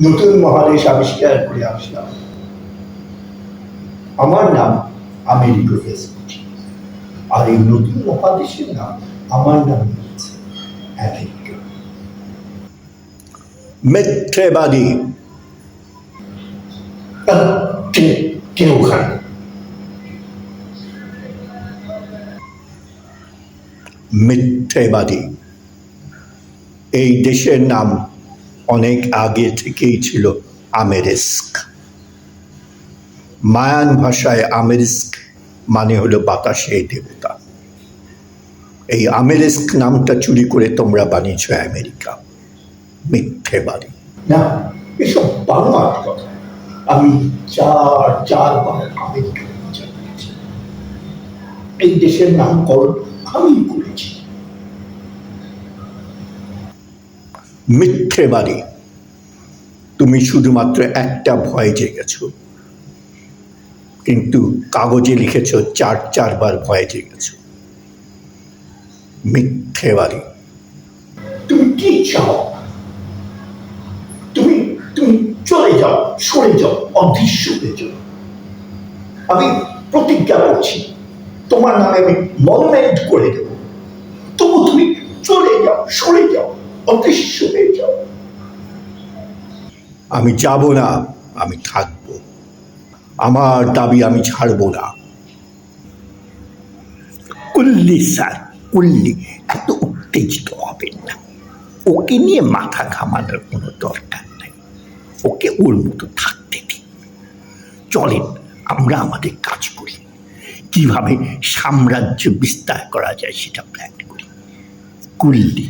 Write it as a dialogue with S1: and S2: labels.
S1: নতুন মহাদেশ আবিষ্কার করে আসলাম। আমার নাম আমেরিকা ভেসপুটি, আর এই নতুন মহাদেশের নাম আমার নাম হচ্ছে আমেরিকা। মিথ্যেবাদী কে ওখানে? মিথ্যেবাদী। এই দেশের নাম অনেক আগে থেকেই ছিল আমেরিস্ক। মায়ান ভাষায় আমেরিস্ক মানে হলো বাতাসের দেবতা। এই আমেরিস্ক নামটা চুরি করে তোমরা বানিয়েছ আমেরিকা। মিথ্যেবাদী। না, এসব বানোয়াট কথা। আমি চারবার আমেরিকা চালিয়েছি। এই দেশের নামকরণ আমি করেছি। মিথ্যেবাদী। তুমি শুধুমাত্র একটা ভয় জেগেছ, কিন্তু কাগজে লিখেছ চারবার ভয় জেগেছ। মিথ্যেবাদী। তুমি কি চাও? তুমি তুমি চলে যাও, সরে যাও, অদৃশ্য হয়ে যাও। আমি প্রতিজ্ঞা করছি, তোমার নামে আমি মনুমেন্ট করে দেব। তবু তুমি চলে যাও, সরে যাও, অদৃশ্য হয়ে যাও। আমি যাব না, আমি থাকব। আমার দাবি আমি ছাড়ব না।
S2: কুল্লি স্যার, কুল্লি, এত উত্তেজিত হবেন না। ওকে নিয়ে মাথা ঘামানোর কোনো দরকার নাই। ওকে ওর মতো থাকতে দিন। চলেন আমরা আমাদের কাজ করি, কিভাবে সাম্রাজ্য বিস্তার করা যায় সেটা প্ল্যান করি। কুল্লি।